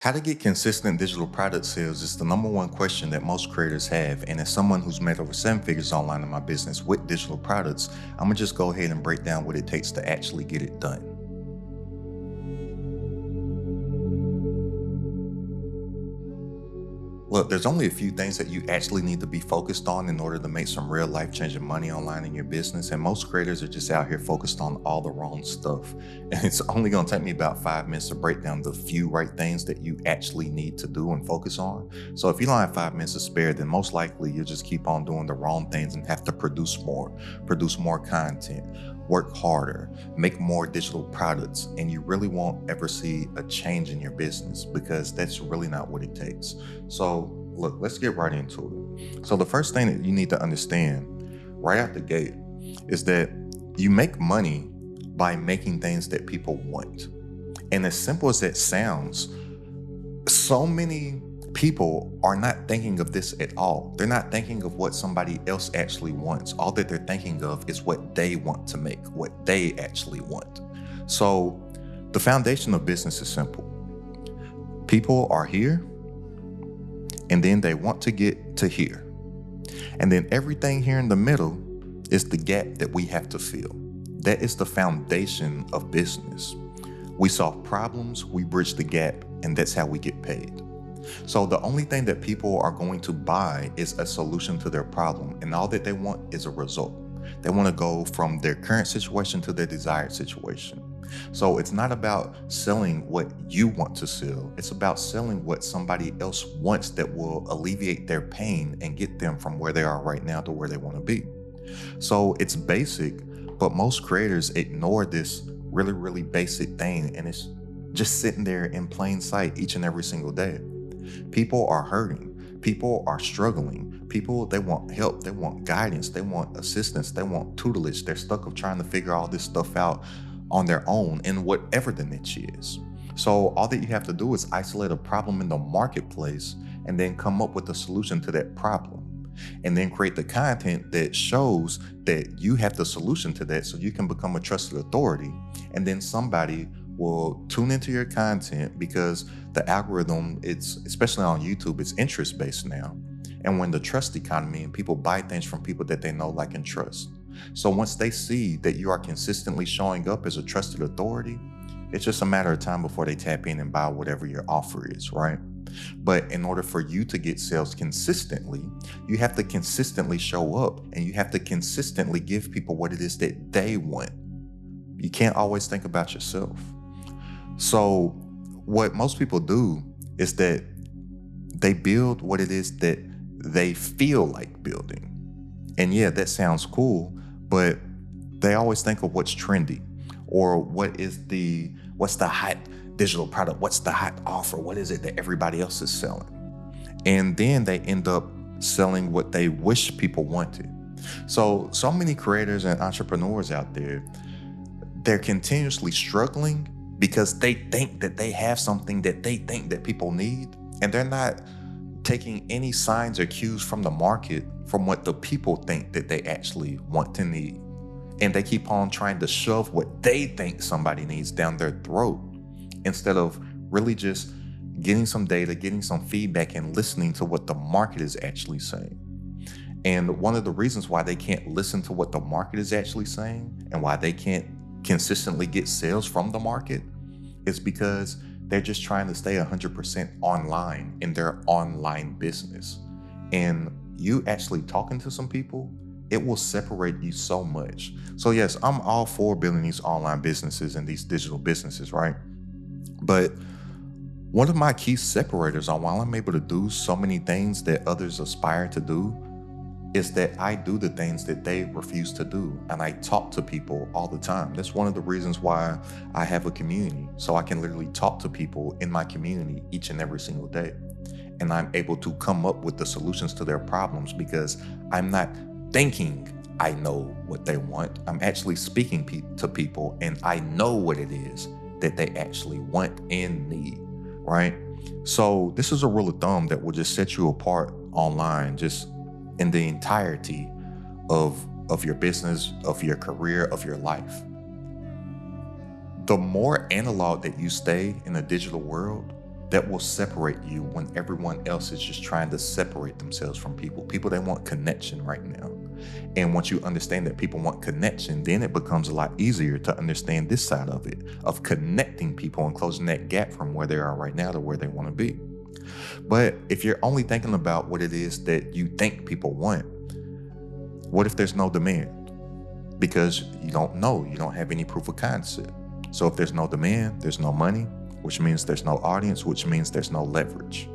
How to get consistent digital product sales is the number one question that most creators have. And as someone who's made over 7 figures online in my business with digital products, I'm gonna just go ahead and break down what it takes to actually get it done. Look, there's only a few things that you actually need to be focused on in order to make some real life changing money online in your business. And most creators are just out here focused on all the wrong stuff. And it's only going to take me about 5 minutes to break down the few right things that you actually need to do and focus on. So if you don't have 5 minutes to spare, then most likely you'll just keep on doing the wrong things and have to produce more content, work harder, make more digital products, and you really won't ever see a change in your business because that's really not what it takes. So, look, let's get right into it. So, the first thing that you need to understand right out the gate is that you make money by making things that people want. And as simple as that sounds, so many people are not thinking of this at all. They're not thinking of what somebody else actually wants. All that they're thinking of is what they want to make, what they actually want. So, the foundation of business is simple. People are here, and then they want to get to here. And then everything here in the middle is the gap that we have to fill. That is the foundation of business. We solve problems, we bridge the gap, and that's how we get paid. So the only thing that people are going to buy is a solution to their problem, and all that they want is a result. They want to go from their current situation to their desired situation. So it's not about selling what you want to sell. It's about selling what somebody else wants that will alleviate their pain and get them from where they are right now to where they want to be. So it's basic, but most creators ignore this really, really basic thing, and it's just sitting there in plain sight each and every single day. People are hurting. People are struggling. People, they want help. They want guidance. They want assistance. They want tutelage. They're stuck of trying to figure all this stuff out on their own in whatever the niche is. So all that you have to do is isolate a problem in the marketplace and then come up with a solution to that problem. And then create the content that shows that you have the solution to that so you can become a trusted authority. And then somebody will tune into your content because the algorithm, it's especially on YouTube, it's interest based now. And when the trust economy and people buy things from people that they know, like, and trust. So once they see that you are consistently showing up as a trusted authority, it's just a matter of time before they tap in and buy whatever your offer is, right? But in order for you to get sales consistently, you have to consistently show up and you have to consistently give people what it is that they want. You can't always think about yourself. So what most people do is that they build what it is that they feel like building. And yeah, that sounds cool, but they always think of what's trendy or what's the hot digital product, what's the hot offer, what is it that everybody else is selling? And then they end up selling what they wish people wanted. So many creators and entrepreneurs out there, they're continuously struggling because they think that they have something that they think that people need, and they're not taking any signs or cues from the market from what the people think that they actually want to need. And they keep on trying to shove what they think somebody needs down their throat instead of really just getting some data, getting some feedback, and listening to what the market is actually saying. And one of the reasons why they can't listen to what the market is actually saying and why they can't consistently get sales from the market is because they're just trying to stay 100% online in their online business. And you actually talking to some people, it will separate you so much. So yes, I'm all for building these online businesses and these digital businesses, right? But one of my key separators on why I'm able to do so many things that others aspire to do is that I do the things that they refuse to do. And I talk to people all the time. That's one of the reasons why I have a community. So I can literally talk to people in my community each and every single day. And I'm able to come up with the solutions to their problems because I'm not thinking I know what they want. I'm actually speaking to people and I know what it is that they actually want and need, right? So this is a rule of thumb that will just set you apart online, just in the entirety of your business, of your career, of your life. The more analog that you stay in a digital world, that will separate you when everyone else is just trying to separate themselves from people. People, they want connection right now. And once you understand that people want connection, then it becomes a lot easier to understand this side of it, of connecting people and closing that gap from where they are right now to where they want to be. But if you're only thinking about what it is that you think people want, what if there's no demand? Because you don't know, you don't have any proof of concept. So if there's no demand, there's no money, which means there's no audience, which means there's no leverage.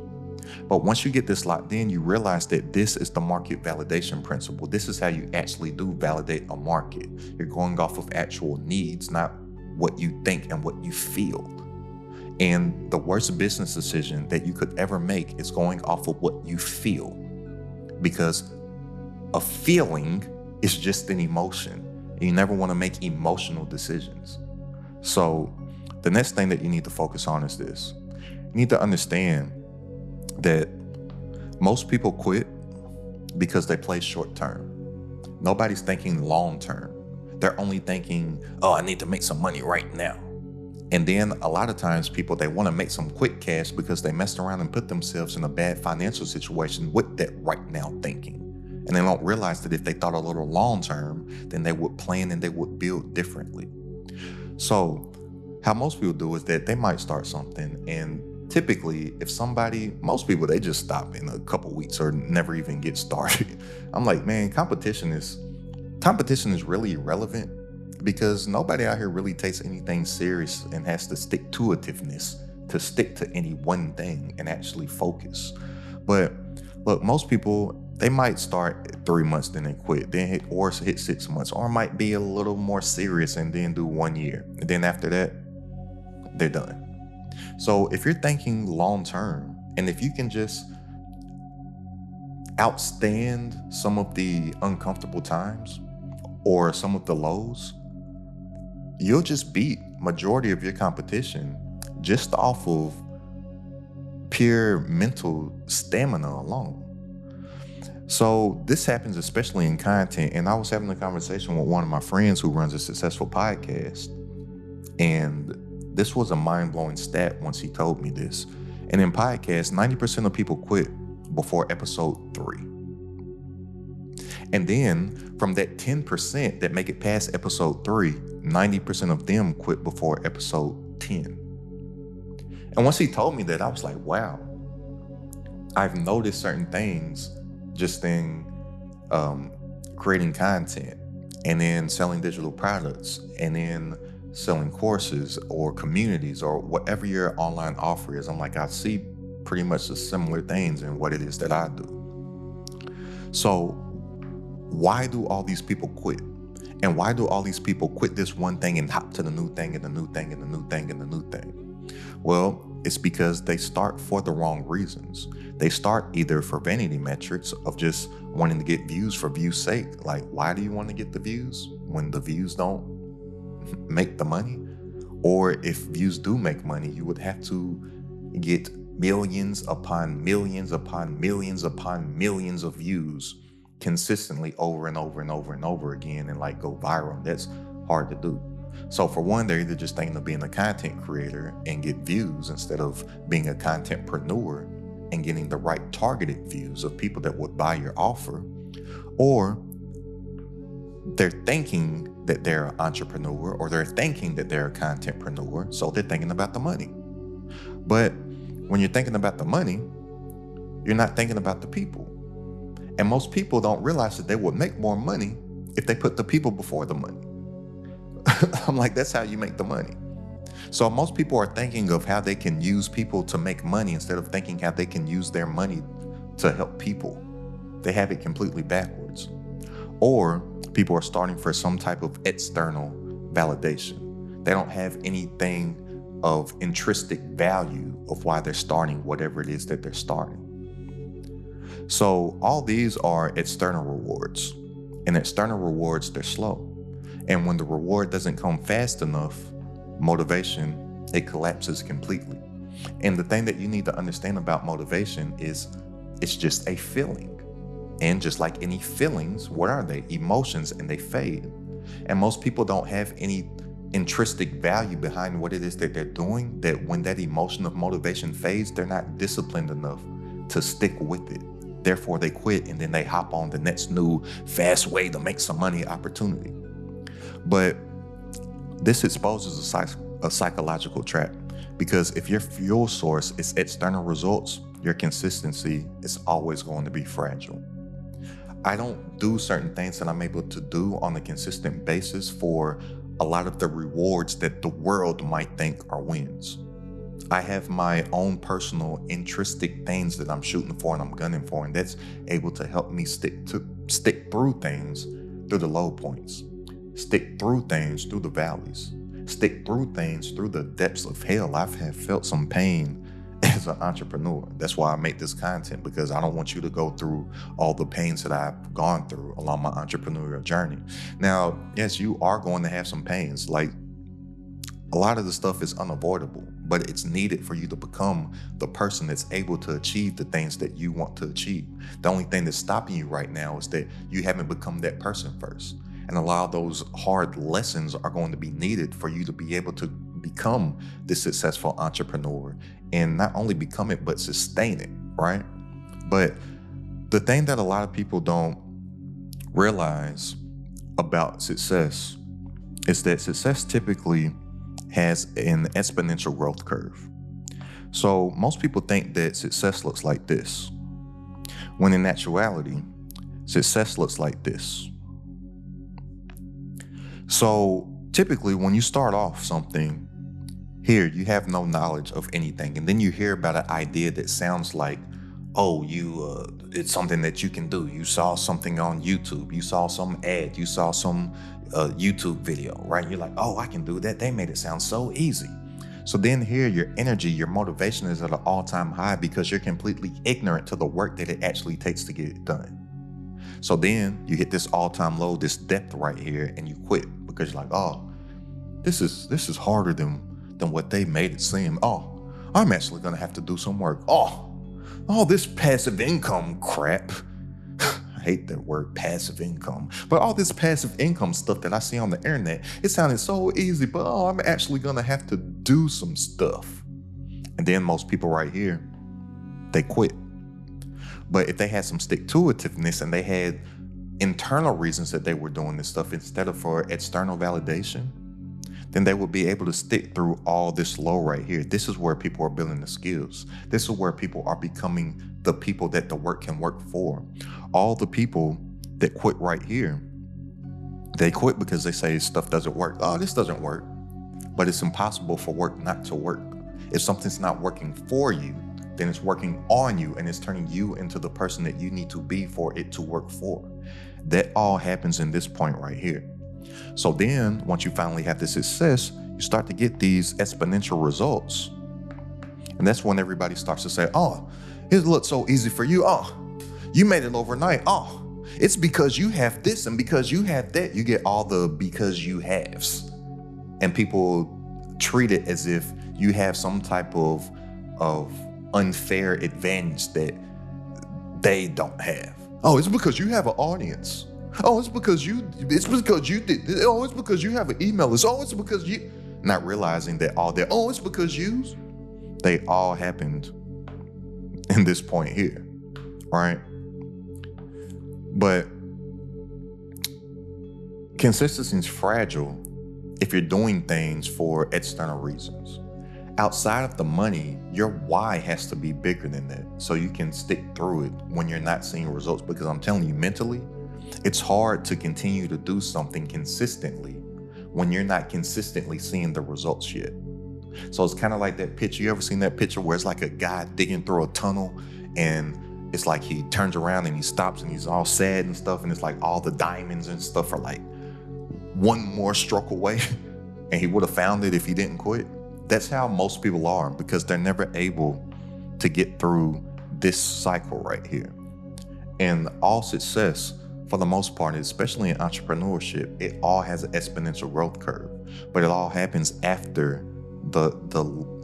But once you get this locked in, you realize that this is the market validation principle. This is how you actually do validate a market. You're going off of actual needs, not what you think and what you feel. And the worst business decision that you could ever make is going off of what you feel, because a feeling is just an emotion. You never want to make emotional decisions. So the next thing that you need to focus on is this. You need to understand that most people quit because they play short term. Nobody's thinking long term. They're only thinking, oh, I need to make some money right now. And then a lot of times people, they want to make some quick cash because they messed around and put themselves in a bad financial situation with that right now thinking. And they don't realize that if they thought a little long term, then they would plan and they would build differently. So how most people do is that they might start something, and typically most people, they just stop in a couple weeks or never even get started. I'm like, man, competition is really irrelevant, because nobody out here really takes anything serious and has the stick-to-itiveness to stick to any one thing and actually focus. But look, most people, they might start at 3 months, then they quit, then hit 6 months, or might be a little more serious and then do 1 year. And then after that, they're done. So if you're thinking long term, and if you can just outstand some of the uncomfortable times or some of the lows, you'll just beat majority of your competition just off of pure mental stamina alone. So this happens especially in content. And I was having a conversation with one of my friends who runs a successful podcast, and this was a mind-blowing stat once he told me this. And in podcasts, 90% of people quit before episode 3. And then from that 10% that make it past episode 3, 90% of them quit before episode 10. And once he told me that, I was like, wow, I've noticed certain things just in creating content, and then selling digital products, and then selling courses or communities or whatever your online offer is. I'm like, I see pretty much the similar things in what it is that I do. So why do all these people quit? And why do all these people quit this one thing and hop to the new thing and the new thing and the new thing and the new thing? Well, it's because they start for the wrong reasons. They start either for vanity metrics of just wanting to get views for views' sake. Like, why do you want to get the views when the views don't make the money? Or if views do make money, you would have to get millions upon millions upon millions upon millions of views consistently over and over and over and over again, and like go viral. That's hard to do. So for one, they're either just thinking of being a content creator and get views instead of being a contentpreneur and getting the right targeted views of people that would buy your offer, or they're thinking that they're an entrepreneur, or they're thinking that they're a contentpreneur, so they're thinking about the money. But when you're thinking about the money, you're not thinking about the people. And most people don't realize that they would make more money if they put the people before the money. I'm like, that's how you make the money. So most people are thinking of how they can use people to make money instead of thinking how they can use their money to help people. They have it completely backwards. Or people are starting for some type of external validation. They don't have anything of intrinsic value of why they're starting whatever it is that they're starting. So all these are external rewards, and external rewards, they're slow. And when the reward doesn't come fast enough, motivation, it collapses completely. And the thing that you need to understand about motivation is it's just a feeling. And just like any feelings, what are they? Emotions, and they fade. And most people don't have any intrinsic value behind what it is that they're doing, that when that emotion of motivation fades, they're not disciplined enough to stick with it. Therefore, they quit and then they hop on the next new fast way to make some money opportunity. But this exposes a psychological trap, because if your fuel source is external results, your consistency is always going to be fragile. I don't do certain things that I'm able to do on a consistent basis for a lot of the rewards that the world might think are wins. I have my own personal intrinsic things that I'm shooting for and I'm gunning for, and that's able to help me stick through things through the low points, stick through things through the valleys, stick through things through the depths of hell. I've felt some pain as an entrepreneur. That's why I make this content, because I don't want you to go through all the pains that I've gone through along my entrepreneurial journey. Now, yes, you are going to have some pains. Like, a lot of the stuff is unavoidable, but it's needed for you to become the person that's able to achieve the things that you want to achieve. The only thing that's stopping you right now is that you haven't become that person first. And a lot of those hard lessons are going to be needed for you to be able to become this successful entrepreneur, and not only become it, but sustain it, right? But the thing that a lot of people don't realize about success is that success typically has an exponential growth curve. So most people think that success looks like this, when in actuality, success looks like this. So typically when you start off something, here you have no knowledge of anything, and then you hear about an idea that sounds like, oh, it's something that you can do. You saw something on YouTube, you saw some ad, you saw some YouTube video, right? You're like, oh, I can do that. They made it sound so easy. So then here your energy, your motivation is at an all-time high, because you're completely ignorant to the work that it actually takes to get it done. So then you hit this all-time low, this depth right here, and you quit, because you're like, oh, this is harder than what they made it seem. Oh, I'm actually gonna have to do some work. Oh, this passive income crap. I hate that word, passive income. But all this passive income stuff that I see on the internet, it sounded so easy, but I'm actually gonna have to do some stuff. And then most people right here, they quit. But if they had some stick-to-itiveness and they had internal reasons that they were doing this stuff instead of for external validation, then they will be able to stick through all this low right here. This is where people are building the skills. This is where people are becoming the people that the work can work for. All the people that quit right here, they quit because they say stuff doesn't work. Oh, this doesn't work. But it's impossible for work not to work. If something's not working for you, then it's working on you, and it's turning you into the person that you need to be for it to work for. That all happens in this point right here. So then once you finally have this success, you start to get these exponential results. And that's when everybody starts to say, oh, it looks so easy for you. Oh, you made it overnight. Oh, it's because you have this and because you have that. You get all the because you haves. And people treat it as if you have some type of unfair advantage that they don't have. Oh, it's because you have an audience. Oh, it's because you did this. Oh, it's because you have an email list. Oh, it's because you, not realizing that all that, oh, it's because they all happened in this point here, right? But consistency is fragile if you're doing things for external reasons. Outside of the money, your why has to be bigger than that, so you can stick through it when you're not seeing results. Because I'm telling you, mentally, it's hard to continue to do something consistently when you're not consistently seeing the results yet. So it's kind of like that picture. You ever seen that picture where it's like a guy digging through a tunnel, and it's like he turns around and he stops and he's all sad and stuff, and it's like all the diamonds and stuff are like one more stroke away, and he would have found it if he didn't quit. That's how most people are, because they're never able to get through this cycle right here. And all success, for the most part, especially in entrepreneurship, it all has an exponential growth curve, but it all happens after the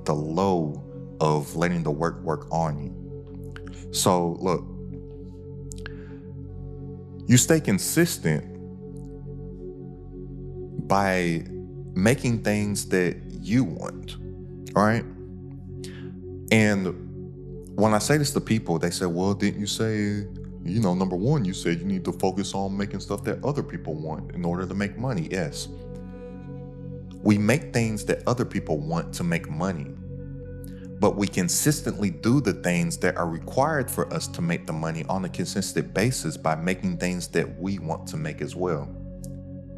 low of letting the work on you. So look, you stay consistent by making things that you want, right? And when I say this to people, they say, well, didn't you say, number one, you said you need to focus on making stuff that other people want in order to make money. Yes. We make things that other people want to make money, but we consistently do the things that are required for us to make the money on a consistent basis by making things that we want to make as well.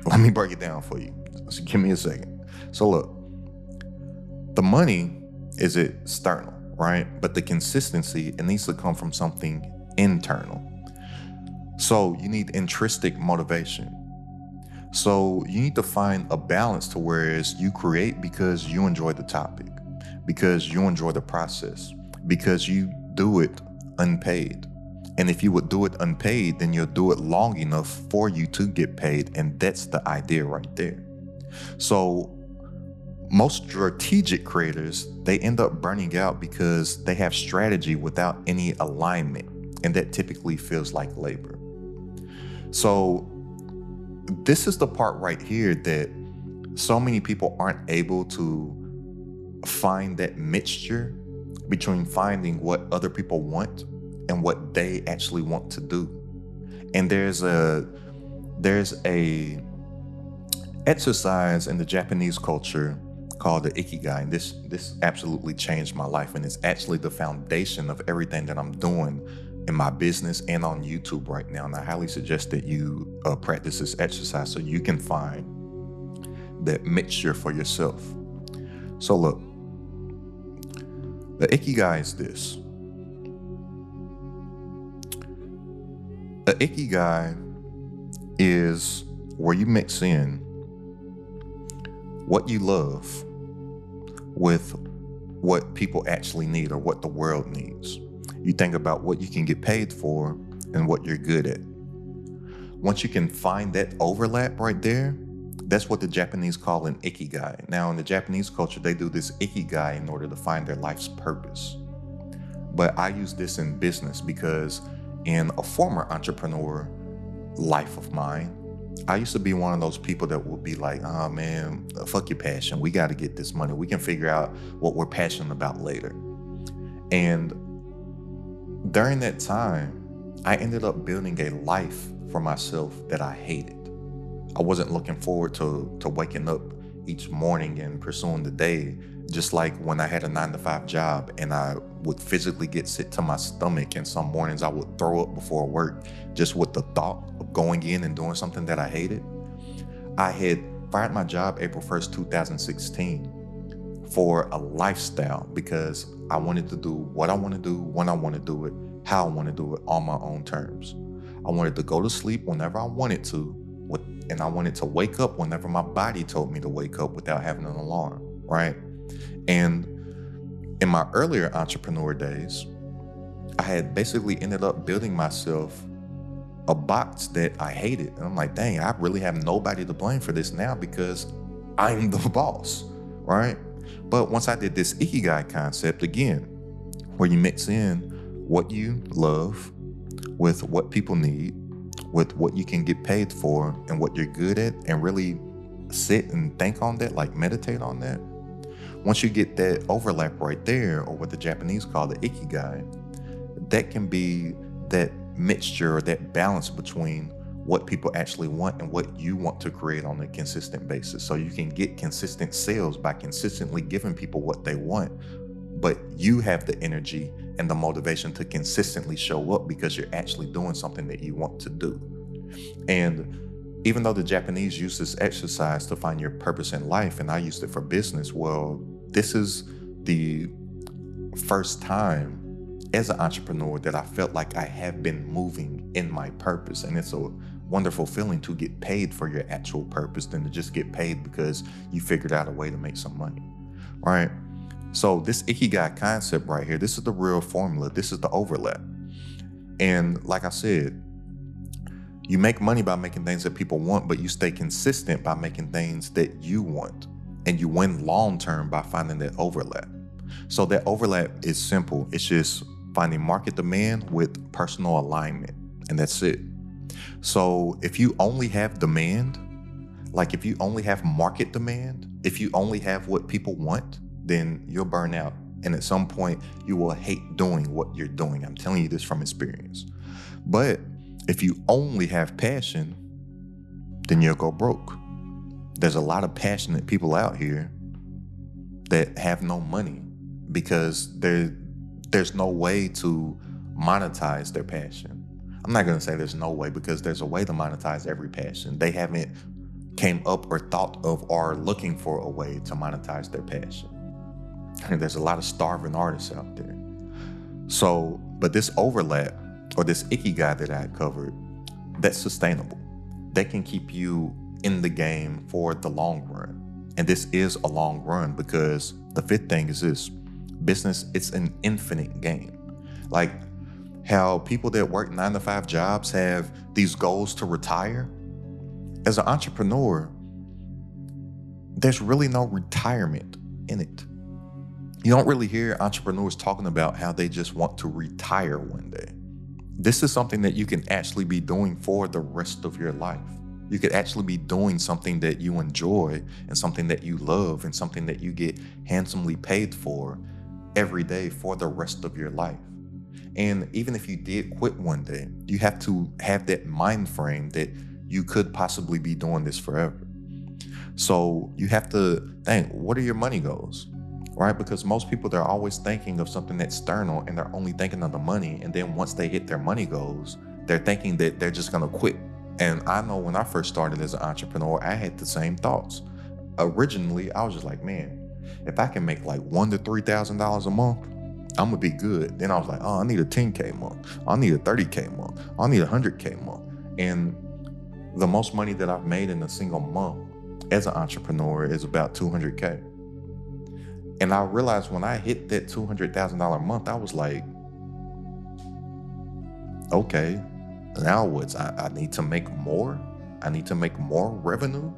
Let me break it down for you. So give me a second. So look, the money is external, right? But the consistency, it needs to come from something internal. So you need intrinsic motivation. So you need to find a balance to whereas you create because you enjoy the topic, because you enjoy the process, because you do it unpaid. And if you would do it unpaid, then you'll do it long enough for you to get paid. And that's the idea right there. So most strategic creators, they end up burning out because they have strategy without any alignment. And that typically feels like labor. So this is the part right here that so many people aren't able to find that mixture between finding what other people want and what they actually want to do. And there's a exercise in the Japanese culture called the Ikigai. And this absolutely changed my life, and it's actually the foundation of everything that I'm doing in my business and on YouTube right now. And I highly suggest that you practice this exercise so you can find that mixture for yourself. So look, the Ikigai is this. The Ikigai is where you mix in what you love with what people actually need or what the world needs. You think about what you can get paid for and what you're good at. Once you can find that overlap right there, that's what the Japanese call an Ikigai. Now, in the Japanese culture, they do this Ikigai in order to find their life's purpose. But I use this in business because in a former entrepreneur life of mine, I used to be one of those people that would be like, oh man, fuck your passion. We got to get this money. We can figure out what we're passionate about later. And during that time, I ended up building a life for myself that I hated. I wasn't looking forward to waking up each morning and pursuing the day, just like when I had a 9-to-5 job and I would physically get sick to my stomach, and some mornings I would throw up before work just with the thought of going in and doing something that I hated. I had fired my job April 1st, 2016 for a lifestyle because I wanted to do what I want to do, when I want to do it, how I want to do it on my own terms. I wanted to go to sleep whenever I wanted to, and I wanted to wake up whenever my body told me to wake up without having an alarm, right? And in my earlier entrepreneur days, I had basically ended up building myself a box that I hated. And I'm like, dang, I really have nobody to blame for this now because I'm the boss, right? But once I did this Ikigai concept again, where you mix in what you love with what people need, with what you can get paid for and what you're good at, and really sit and think on that, like meditate on that. Once you get that overlap right there, or what the Japanese call the Ikigai, that can be that mixture or that balance between what people actually want and what you want to create on a consistent basis. So you can get consistent sales by consistently giving people what they want, but you have the energy and the motivation to consistently show up because you're actually doing something that you want to do. And even though the Japanese use this exercise to find your purpose in life, and I used it for business, well, this is the first time as an entrepreneur that I felt like I have been moving in my purpose. And it's a wonderful feeling to get paid for your actual purpose than to just get paid because you figured out a way to make some money, right? So this Ikigai concept right here, this is the real formula. This is the overlap. And like I said, you make money by making things that people want, but you stay consistent by making things that you want. And you win long-term by finding that overlap. So that overlap is simple. It's just finding market demand with personal alignment. And that's it. So if you only have demand, Like if you only have market demand, if you only have what people want, then you'll burn out. And at some point you will hate doing what you're doing. I'm telling you this from experience. But if you only have passion, then you'll go broke. There's a lot of passionate people out here that have no money because there's no way to monetize their passion. I'm not going to say there's no way, because there's a way to monetize every passion. They haven't came up or thought of or looking for a way to monetize their passion. And there's a lot of starving artists out there. So, but this overlap or this Ikigai that I covered, that's sustainable. That can keep you in the game for the long run. And this is a long run, because the fifth thing is this: business, it's an infinite game. Like how people that work 9-to-5 jobs have these goals to retire. As an entrepreneur, there's really no retirement in it. You don't really hear entrepreneurs talking about how they just want to retire one day. This is something that you can actually be doing for the rest of your life. You could actually be doing something that you enjoy and something that you love and something that you get handsomely paid for every day for the rest of your life. And even if you did quit one day, you have to have that mind frame that you could possibly be doing this forever. So you have to think, what are your money goals? Right? Because most people, they're always thinking of something external and they're only thinking of the money. And then once they hit their money goals, they're thinking that they're just going to quit. And I know when I first started as an entrepreneur, I had the same thoughts. Originally, I was just like, man, if I can make like $1,000 to $3,000 a month, I'm gonna be good. Then I was like, oh, I need a 10K a month. I need a 30K a month. I need a 100K a month. And the most money that I've made in a single month as an entrepreneur is about 200K. And I realized when I hit that $200,000 a month, I was like, okay, now what's, I need to make more? I need to make more revenue?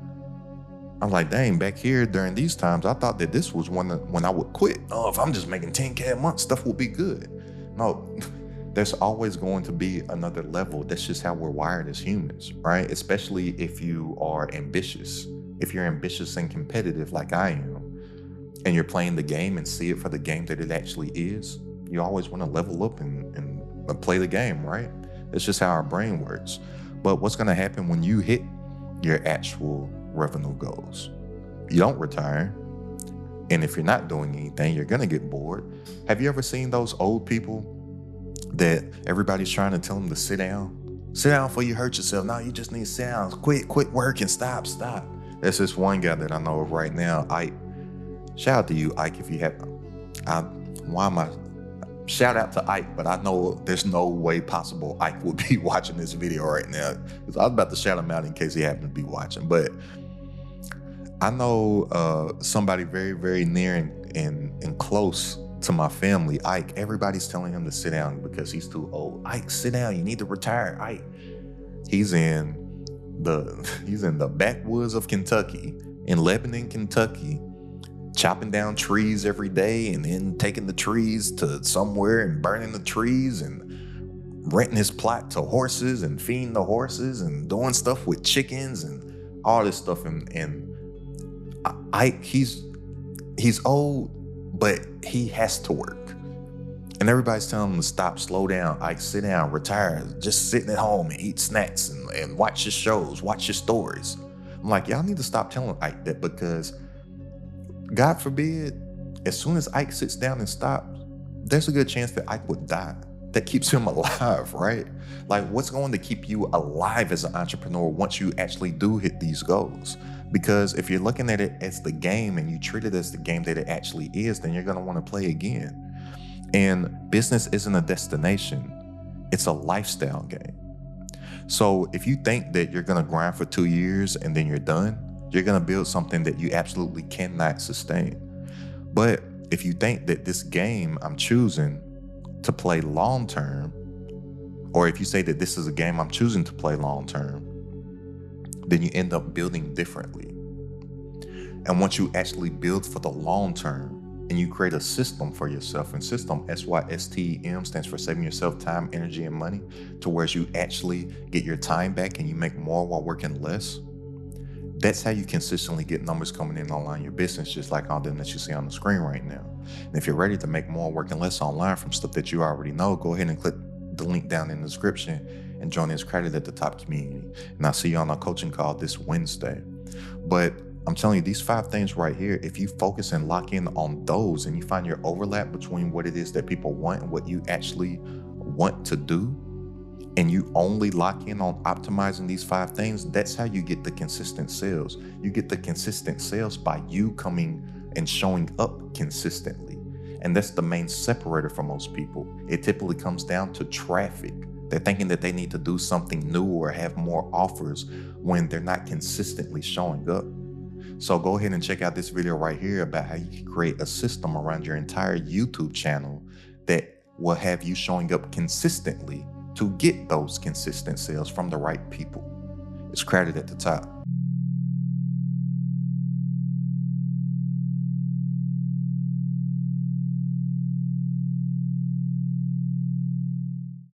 I'm like, dang, back here during these times, I thought that this was when I would quit. Oh, if I'm just making 10K a month, stuff will be good. No, there's always going to be another level. That's just how we're wired as humans, right? Especially if you are ambitious. If you're ambitious and competitive like I am, and you're playing the game and see it for the game that it actually is, you always want to level up and play the game, right? It's just how our brain works. But what's going to happen when you hit your actual revenue goals? You don't retire. And if you're not doing anything, you're going to get bored. Have you ever seen those old people that everybody's trying to tell them to sit down? Sit down before you hurt yourself. No, you just need to sit down. Quit working. Stop. There's this one guy that I know of right now, Ike. Shout out to you, Ike, if you have, shout out to Ike, but I know there's no way possible Ike would be watching this video right now. Because I was about to shout him out in case he happened to be watching. But I know somebody very, very near and close to my family, Ike. Everybody's telling him to sit down because he's too old. Ike, sit down. You need to retire. Ike. He's in the backwoods of Kentucky, in Lebanon, Kentucky, chopping down trees every day and then taking the trees to somewhere and burning the trees and renting his plot to horses and feeding the horses and doing stuff with chickens and all this stuff. And Ike, he's old, but he has to work. And everybody's telling him to stop, slow down, Ike, sit down, retire, just sitting at home and eat snacks and watch your shows, watch your stories. I'm like, y'all need to stop telling Ike that, because God forbid, as soon as Ike sits down and stops, there's a good chance that Ike would die. That keeps him alive, right? Like, what's going to keep you alive as an entrepreneur once you actually do hit these goals? Because if you're looking at it as the game and you treat it as the game that it actually is, then you're going to want to play again. And business isn't a destination. It's a lifestyle game. So if you think that you're going to grind for 2 years and then you're done, you're going to build something that you absolutely cannot sustain. But if you think that this game I'm choosing to play long term, or if you say that this is a game I'm choosing to play long term, then you end up building differently. And once you actually build for the long term and you create a system for yourself, and system, SYSTEM, stands for saving yourself time, energy, and money, to where you actually get your time back and you make more while working less, That's how you consistently get numbers coming in online your business, just like all them that you see on the screen right now. And if you're ready to make more working less online from stuff that you already know, go ahead and click the link down in the description and join this Credit at the Top community. And I'll see you on our coaching call this Wednesday. But I'm telling you, these 5 things right here, if you focus and lock in on those and you find your overlap between what it is that people want and what you actually want to do, and you only lock in on optimizing these 5 things, that's how you get the consistent sales. You get the consistent sales by you coming and showing up consistently. And that's the main separator for most people. It typically comes down to traffic. They're thinking that they need to do something new or have more offers when they're not consistently showing up. So go ahead and check out this video right here about how you can create a system around your entire YouTube channel that will have you showing up consistently to get those consistent sales from the right people. It's Credit at the Top.